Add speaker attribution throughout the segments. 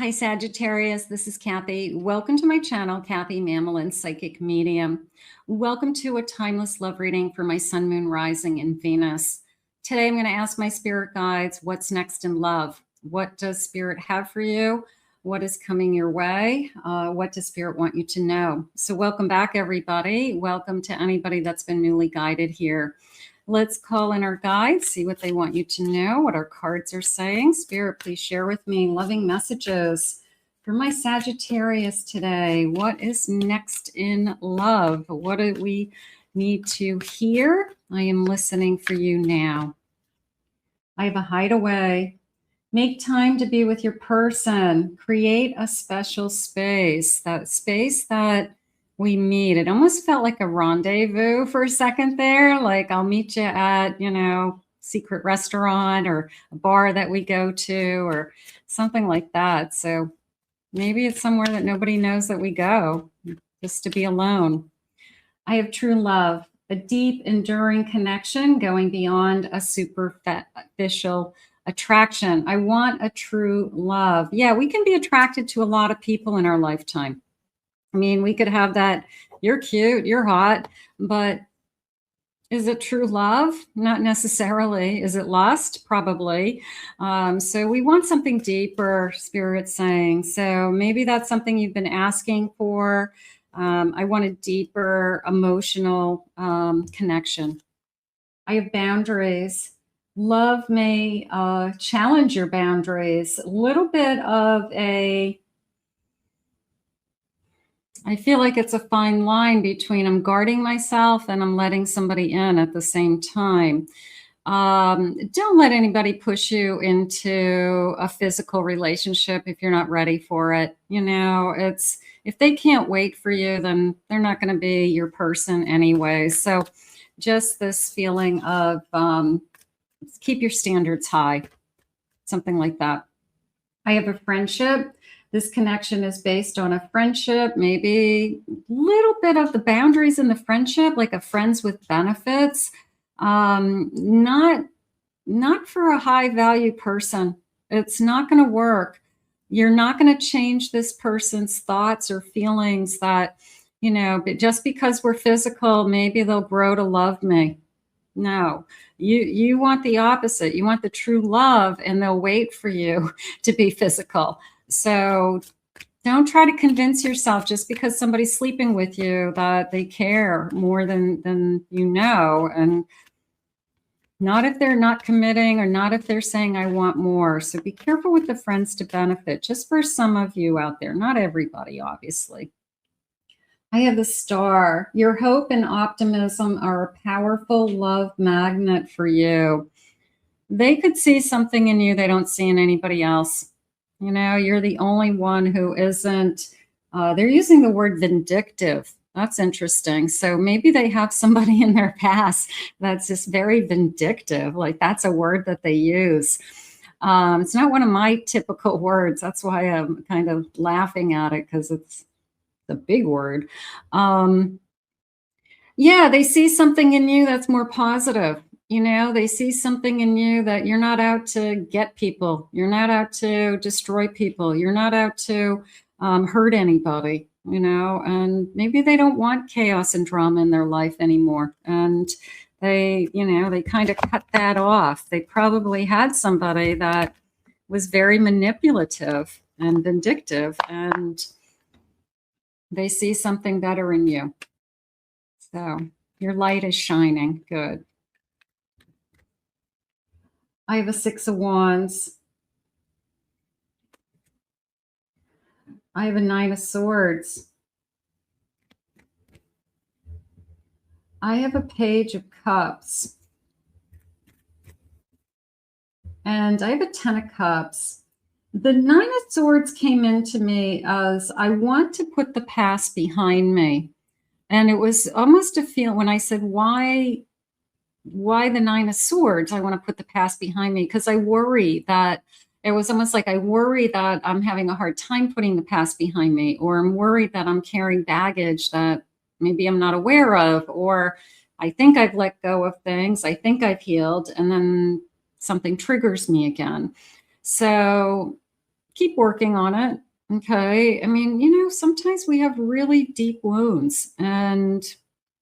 Speaker 1: Hi, Sagittarius. This is Kathy. Welcome to my channel, Kathy Mamolen, Psychic Medium. Welcome to a timeless love reading for my Sun, Moon, Rising, and Venus. Today, I'm going to ask my spirit guides, what's next in love? What does spirit have for you? What is coming your way? What does spirit want you to know? So welcome back, everybody. Welcome to anybody that's been newly guided here. Let's call in our guides, see what they want you to know, what our cards are saying. Spirit, please share with me loving messages for my Sagittarius today. What is next in love? What do we need to hear? I am listening for you now. I have a hideaway. Make time to be with your person. Create a special space that we meet. It almost felt like a rendezvous for a second there. Like I'll meet you at, secret restaurant or a bar that we go to or something like that. So maybe it's somewhere that nobody knows that we go, just to be alone. I have true love, a deep, enduring connection going beyond a superficial attraction. I want a true love. Yeah, we can be attracted to a lot of people in our lifetime. I mean, we could have that, you're cute, you're hot, but is it true love? Not necessarily. Is it lust? Probably. So we want something deeper, Spirit's saying. So maybe that's something you've been asking for. I want a deeper emotional connection. I have boundaries. Love may challenge your boundaries. A little bit of I feel like it's a fine line between I'm guarding myself and I'm letting somebody in at the same time. Don't let anybody push you into a physical relationship if you're not ready for it. If they can't wait for you, then they're not going to be your person anyway. So just this feeling of keep your standards high, something like that. I have a friendship. This connection is based on a friendship, maybe a little bit of the boundaries in the friendship, like a friends with benefits, not for a high value person. It's not going to work. You're not going to change this person's thoughts or feelings that, but just because we're physical, maybe they'll grow to love me. No, you want the opposite. You want the true love, and they'll wait for you to be physical. So don't try to convince yourself just because somebody's sleeping with you that they care more than and not if they're not committing or not if they're saying I want more. So be careful with the friends to benefit, just for some of you out there, not everybody, obviously. I have the Star. Your hope and optimism are a powerful love magnet for you. They could see something in you they don't see in anybody else. You're the only one who isn't, they're using the word vindictive. That's interesting. So maybe they have somebody in their past that's just very vindictive. Like that's a word that they use. It's not one of my typical words. That's why I'm kind of laughing at it, because it's a big word. Yeah, they see something in you that's more positive. They see something in you that you're not out to get people. You're not out to destroy people. You're not out to hurt anybody, and maybe they don't want chaos and drama in their life anymore. And they kind of cut that off. They probably had somebody that was very manipulative and vindictive, and they see something better in you. So your light is shining. Good. I have a 6 of Wands. I have a 9 of Swords. I have a Page of Cups. And I have a 10 of Cups. The 9 of Swords came into me as I want to put the past behind me. And it was almost a feel when I said, why the 9 of Swords? I want to put the past behind me because I worry that it was almost like I worry that I'm having a hard time putting the past behind me, or I'm worried that I'm carrying baggage that maybe I'm not aware of, or I think I've let go of things. I think I've healed, and then something triggers me again. So keep working on it. Okay. I mean, you know, sometimes we have really deep wounds and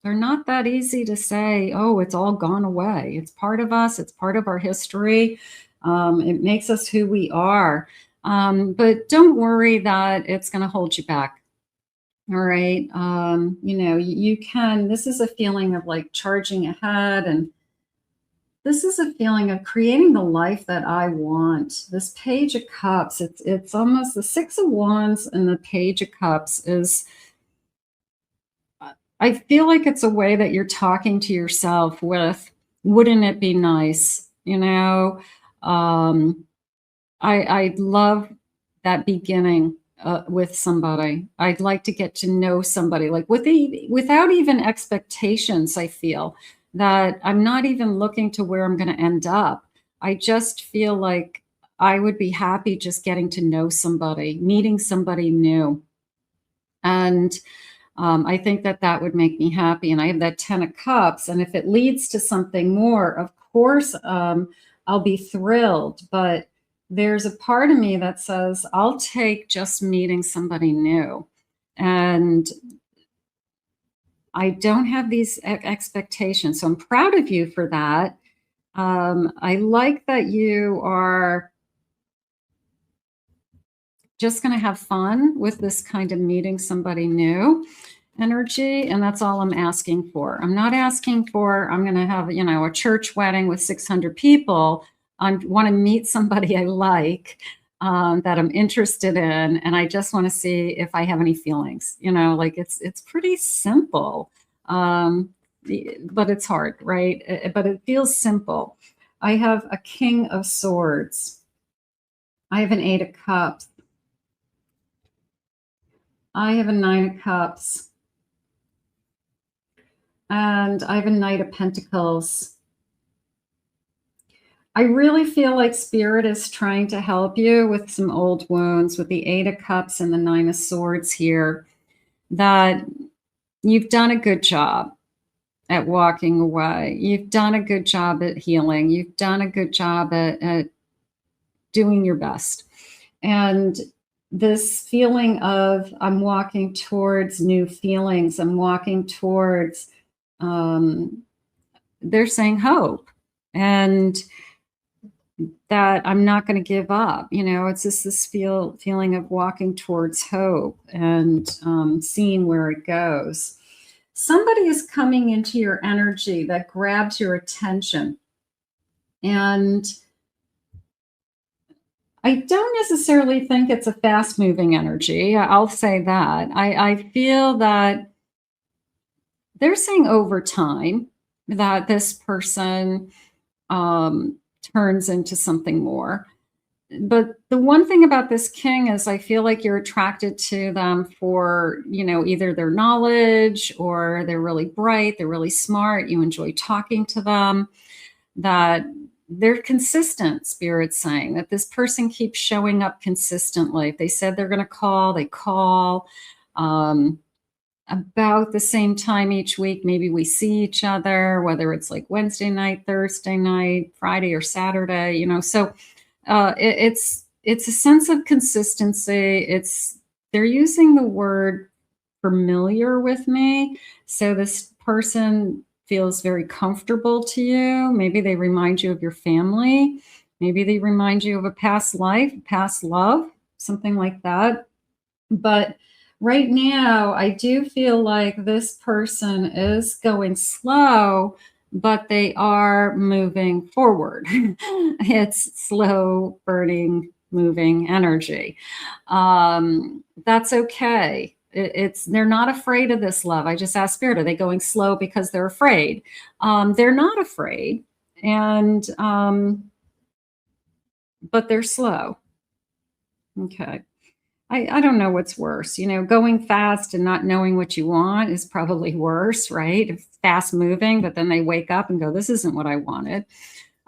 Speaker 1: they're not that easy to say, oh, it's all gone away. It's part of us. It's part of our history. It makes us who we are. But don't worry that it's going to hold you back. All right. You know, you can, this is a feeling of like charging ahead, and this is a feeling of creating the life that I want. This Page of Cups, it's almost the Six of Wands, and the Page of Cups is, I feel like it's a way that you're talking to yourself with, wouldn't it be nice? You know, I love that beginning with somebody. I'd like to get to know somebody, like without even expectations. I feel that I'm not even looking to where I'm going to end up. I just feel like I would be happy just getting to know somebody, meeting somebody new. And I think that that would make me happy. And I have that 10 of Cups. And if it leads to something more, of course, I'll be thrilled. But there's a part of me that says, I'll take just meeting somebody new. And I don't have these expectations. So I'm proud of you for that. I like that you are just going to have fun with this kind of meeting somebody new energy. And that's all I'm asking for. I'm not asking for, I'm going to have, you know, a church wedding with 600 people. I want to meet somebody I like, that I'm interested in. And I just want to see if I have any feelings, you know, like it's pretty simple. But it's hard, right? But it feels simple. I have a King of Swords. I have an 8 of Cups. I have a 9 of Cups. And I have a Knight of Pentacles. I really feel like Spirit is trying to help you with some old wounds with the 8 of Cups and the 9 of Swords here, that you've done a good job at walking away. You've done a good job at healing. You've done a good job at doing your best. And this feeling of, I'm walking towards new feelings. I'm walking towards, they're saying hope. And that I'm not going to give up. You know, it's just this feeling of walking towards hope and seeing where it goes. Somebody is coming into your energy that grabs your attention. And I don't necessarily think it's a fast-moving energy. I'll say that. I feel that they're saying over time that this person turns into something more. But the one thing about this King is I feel like you're attracted to them for, you know, either their knowledge, or they're really bright, they're really smart, you enjoy talking to them, that they're consistent. Spirit's saying that this person keeps showing up consistently. If they said they're going to call, they call. About the same time each week, maybe we see each other, whether it's like Wednesday night, Thursday night, Friday, or Saturday, you know. So it's a sense of consistency. They're using the word familiar with me. So this person feels very comfortable to you. Maybe they remind you of your family. Maybe they remind you of a past life, past love, something like that. But right now, I do feel like this person is going slow, but they are moving forward. It's slow burning, moving energy. That's okay. They're not afraid of this love. I just asked Spirit, are they going slow because they're afraid? They're not afraid, and but they're slow. Okay. I don't know what's worse. You know, going fast and not knowing what you want is probably worse, right? If fast moving, but then they wake up and go, this isn't what I wanted.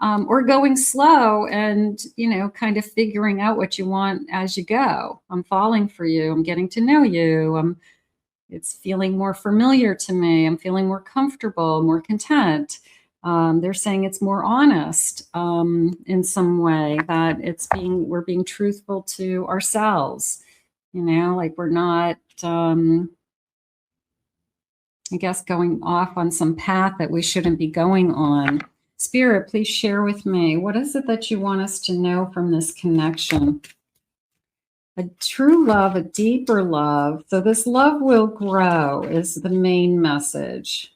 Speaker 1: Or going slow and, you know, kind of figuring out what you want as you go. I'm falling for you. I'm getting to know you. It's feeling more familiar to me. I'm feeling more comfortable, more content. They're saying it's more honest in some way, that we're being truthful to ourselves, you know, like we're not, I guess, going off on some path that we shouldn't be going on. Spirit, please share with me, what is it that you want us to know from this connection? A true love, a deeper love. So this love will grow is the main message.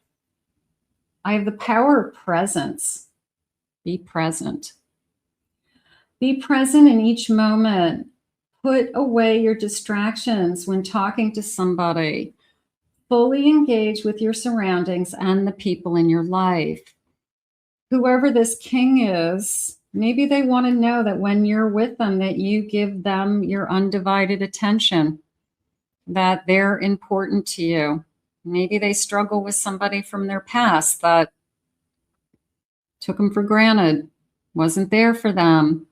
Speaker 1: I have the power of presence. Be present. Be present in each moment. Put away your distractions when talking to somebody. Fully engage with your surroundings and the people in your life. Whoever this king is, maybe they want to know that when you're with them, that you give them your undivided attention, that they're important to you. Maybe they struggle with somebody from their past that took them for granted, wasn't there for them,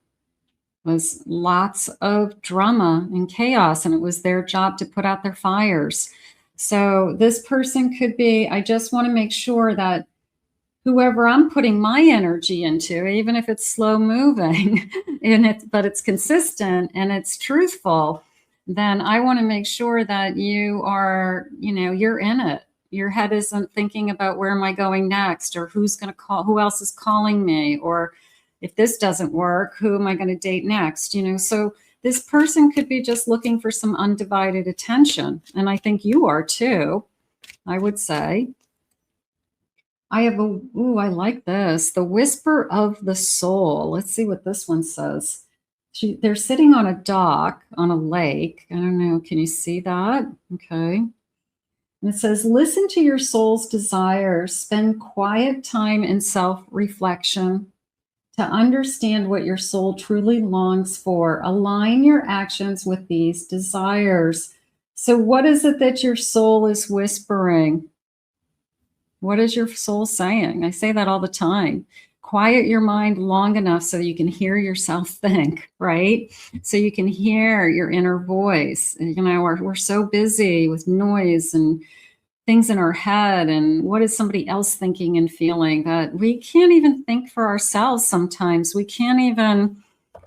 Speaker 1: was lots of drama and chaos, and it was their job to put out their fires. So this person could be, I just want to make sure that whoever I'm putting my energy into, even if it's slow moving, but it's consistent and it's truthful, then I want to make sure that you are, you know, you're in it. Your head isn't thinking about where am I going next, or who's going to call, who else is calling me, or if this doesn't work, who am I going to date next? You know, so this person could be just looking for some undivided attention. And I think you are too, I would say. I have I like this. The Whisper of the Soul. Let's see what this one says. They're sitting on a dock on a lake. I don't know. Can you see that? Okay. And it says, listen to your soul's desires. Spend quiet time in self-reflection to understand what your soul truly longs for. Align your actions with these desires. So what is it that your soul is whispering? What is your soul saying? I say that all the time. Quiet your mind long enough so you can hear yourself think, right? So you can hear your inner voice. And, you know, we're so busy with noise and things in our head and what is somebody else thinking and feeling that we can't even think for ourselves sometimes. We can't even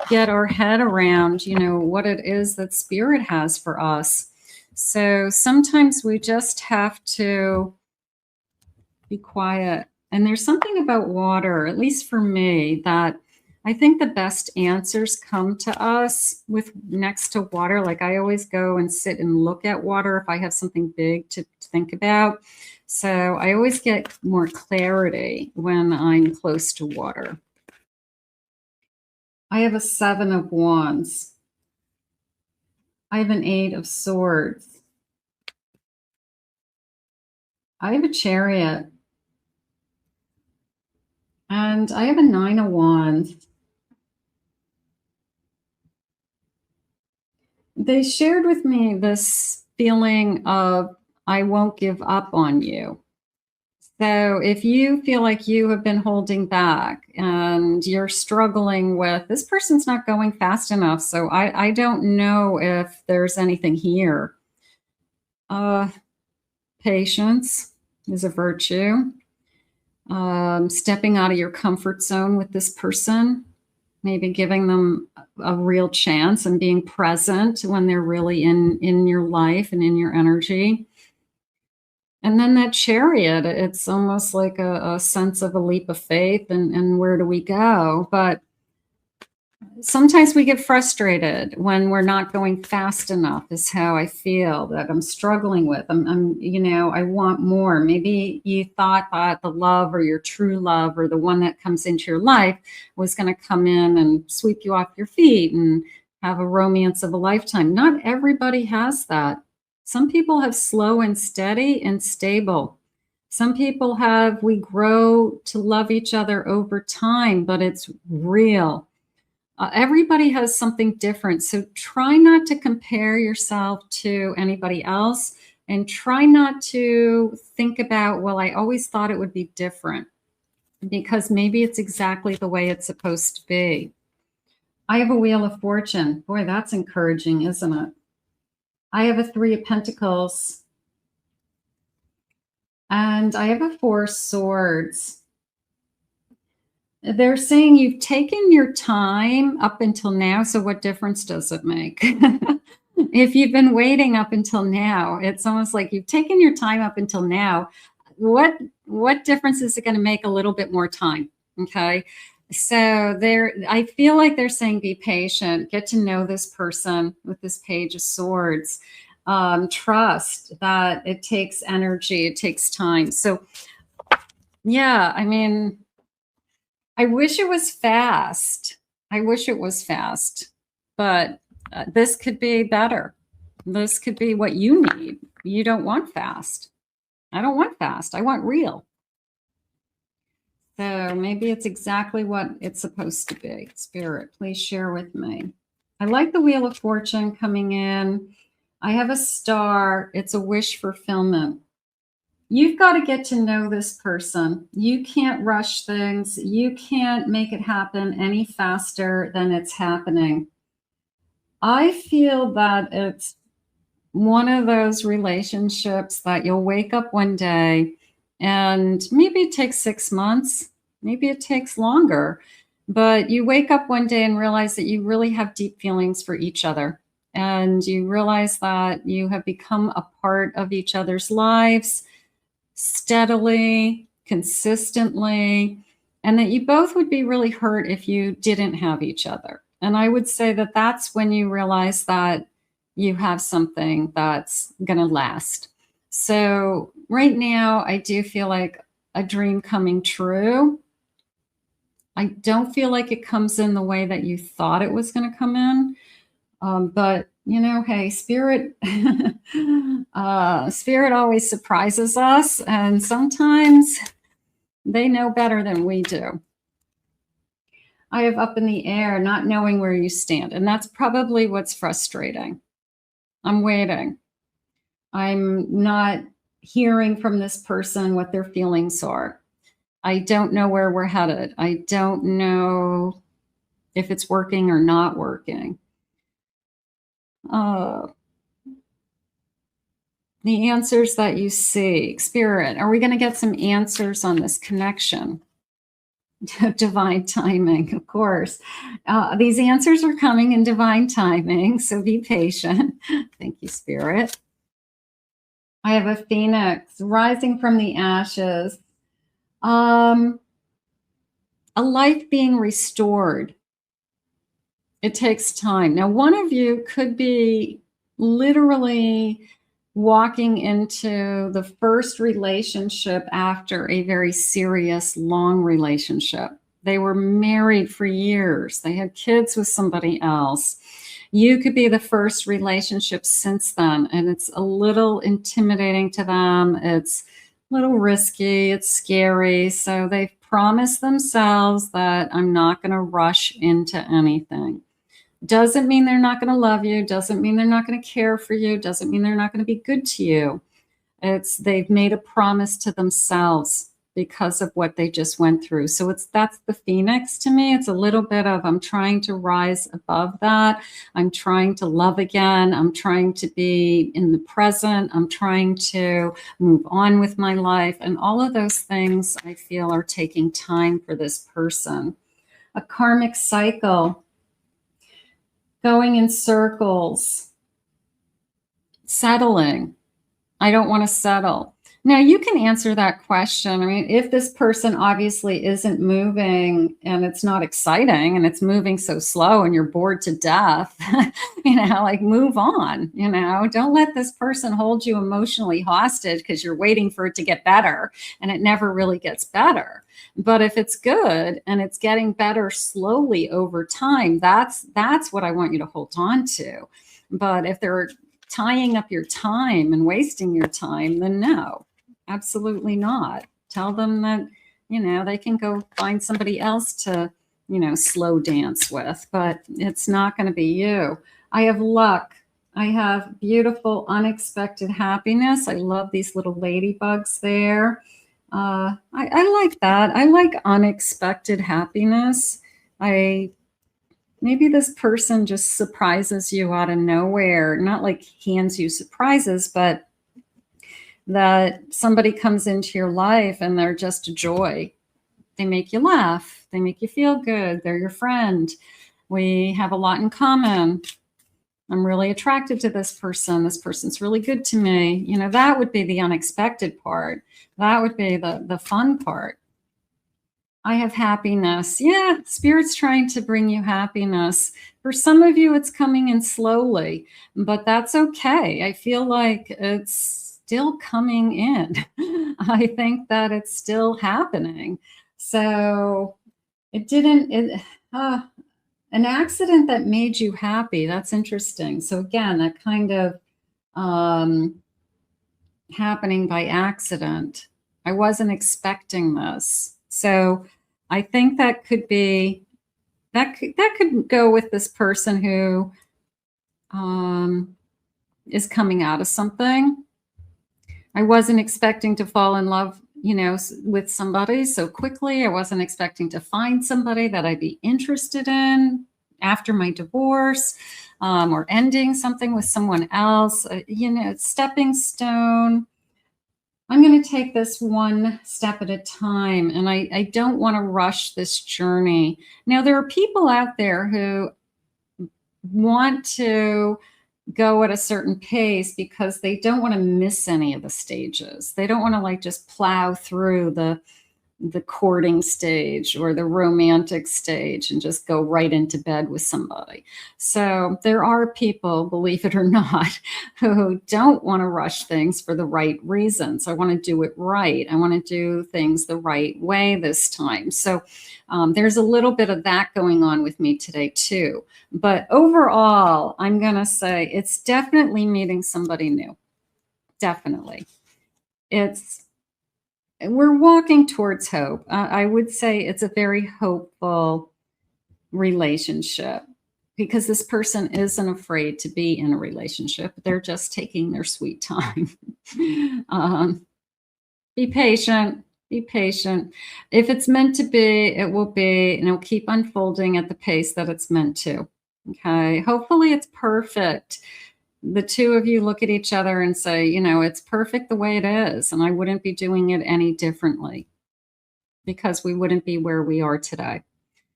Speaker 1: get our head around, you know, what it is that spirit has for us. So sometimes we just have to be quiet. And there's something about water, at least for me, that I think the best answers come to us with next to water. Like I always go and sit and look at water if I have something big to think about. So I always get more clarity when I'm close to water. I have a 7 of Wands. I have an 8 of Swords. I have a Chariot. And I have a 9 of Wands. They shared with me this feeling of, I won't give up on you. So if you feel like you have been holding back and you're struggling with, this person's not going fast enough, so I don't know if there's anything here. Patience is a virtue. Stepping out of your comfort zone with this person, maybe giving them a real chance and being present when they're really in your life and in your energy. And then that Chariot, it's almost like a sense of a leap of faith and where do we go? But sometimes we get frustrated when we're not going fast enough, is how I feel that I'm struggling with. I'm, you know, I want more. Maybe you thought that the love or your true love or the one that comes into your life was going to come in and sweep you off your feet and have a romance of a lifetime. Not everybody has that. Some people have slow and steady and stable. Some people have, we grow to love each other over time, but it's real. Everybody has something different. So try not to compare yourself to anybody else and try not to think about, well, I always thought it would be different, because maybe it's exactly the way it's supposed to be. I have a Wheel of Fortune. Boy, that's encouraging, isn't it? I have a 3 of Pentacles. And I have a 4 Swords. They're saying you've taken your time up until now, so what difference does it make? If you've been waiting up until now, it's almost like you've taken your time up until now. What difference is it going to make a little bit more time? Okay. So I feel like they're saying be patient, get to know this person with this Page of Swords. Trust that it takes energy, it takes time. So yeah, I mean, I wish it was fast. I wish it was fast, but this could be better. This could be what you need. You don't want fast. I don't want fast. I want real. So maybe it's exactly what it's supposed to be. Spirit, please share with me. I like the Wheel of Fortune coming in. I have a star. It's a wish fulfillment. You've got to get to know this person. You can't rush things. You can't make it happen any faster than it's happening. I feel that it's one of those relationships that you'll wake up one day and maybe it takes 6 months, maybe it takes longer, but you wake up one day and realize that you really have deep feelings for each other. And you realize that you have become a part of each other's lives steadily, consistently, and that you both would be really hurt if you didn't have each other. And I would say that that's when you realize that you have something that's going to last. So right now, I do feel like a dream coming true. I don't feel like it comes in the way that you thought it was going to come in. But you know, hey, spirit, spirit always surprises us. And sometimes they know better than we do. I have up in the air, not knowing where you stand. And that's probably what's frustrating. I'm waiting. I'm not hearing from this person what their feelings are. I don't know where we're headed. I don't know if it's working or not working. The answers that you seek. Spirit, are we going to get some answers on this connection? Divine timing, of course. These answers are coming in divine timing, so be patient. Thank you, Spirit. I have a phoenix rising from the ashes. A life being restored. It takes time. Now, one of you could be literally walking into the first relationship after a very serious, long relationship. They were married for years. They had kids with somebody else. You could be the first relationship since then, and it's a little intimidating to them. It's a little risky. It's scary. So they've promised themselves that I'm not going to rush into anything. Doesn't mean they're not going to love you. Doesn't mean they're not going to care for you. Doesn't mean they're not going to be good to you. They've made a promise to themselves because of what they just went through. So that's the phoenix to me. It's a little bit of, I'm trying to rise above that. I'm trying to love again. I'm trying to be in the present. I'm trying to move on with my life. And all of those things I feel are taking time for this person. A karmic cycle. Going in circles, settling. I don't want to settle. Now, you can answer that question. I mean, if this person obviously isn't moving and it's not exciting and it's moving so slow and you're bored to death, like move on, don't let this person hold you emotionally hostage because you're waiting for it to get better and it never really gets better. But if it's good and it's getting better slowly over time, that's what I want you to hold on to. But if they're tying up your time and wasting your time, then no, absolutely not. Tell them that, they can go find somebody else to, slow dance with, but it's not going to be you. I have luck. I have beautiful, unexpected happiness. I love these little ladybugs there. I like that. I like unexpected happiness. Maybe this person just surprises you out of nowhere, not like hands you surprises, but that somebody comes into your life and they're just a joy. They make you laugh. They make you feel good. They're your friend. We have a lot in common. I'm really attracted to this person. This person's really good to me. You know, that would be the unexpected part. That would be the fun part. I have happiness. Yeah, Spirit's trying to bring you happiness. For some of you, it's coming in slowly, but that's okay. I feel like it's still coming in. I think that it's still happening. So an accident that made you happy. That's interesting. So again, that kind of happening by accident. I wasn't expecting this. So I think that could be, that could go with this person who is coming out of something. I wasn't expecting to fall in love, you know, with somebody so quickly. I wasn't expecting to find somebody that I'd be interested in after my divorce, or ending something with someone else. You know, stepping stone. I'm going to take this one step at a time, and I don't want to rush this journey. Now, there are people out there who want to go at a certain pace because they don't want to miss any of the stages. They don't want to like just plow through the courting stage or the romantic stage and just go right into bed with somebody. So there are people, believe it or not, who don't want to rush things for the right reasons. I want to do it right. I want to do things the right way this time. So there's a little bit of that going on with me today too. But overall, I'm going to say it's definitely meeting somebody new. Definitely. We're walking towards hope. I would say it's a very hopeful relationship because this person isn't afraid to be in a relationship. They're just taking their sweet time. Be patient. Be patient. If it's meant to be, it will be, and it'll keep unfolding at the pace that it's meant to. Okay. Hopefully it's perfect. The two of you look at each other and say, you know, it's perfect the way it is. And I wouldn't be doing it any differently because we wouldn't be where we are today.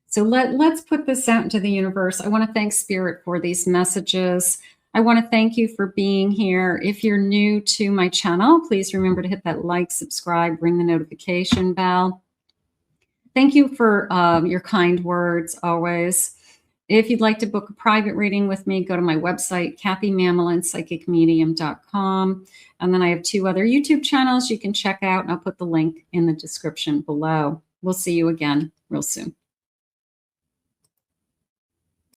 Speaker 1: So let's put this out into the universe. I want to thank Spirit for these messages. I want to thank you for being here. If you're new to my channel, please remember to hit that like, subscribe, ring the notification bell. Thank you for your kind words always. If you'd like to book a private reading with me, go to my website, kathymamolin.psychicmedium.com. And then I have 2 other YouTube channels you can check out, and I'll put the link in the description below. We'll see you again real soon.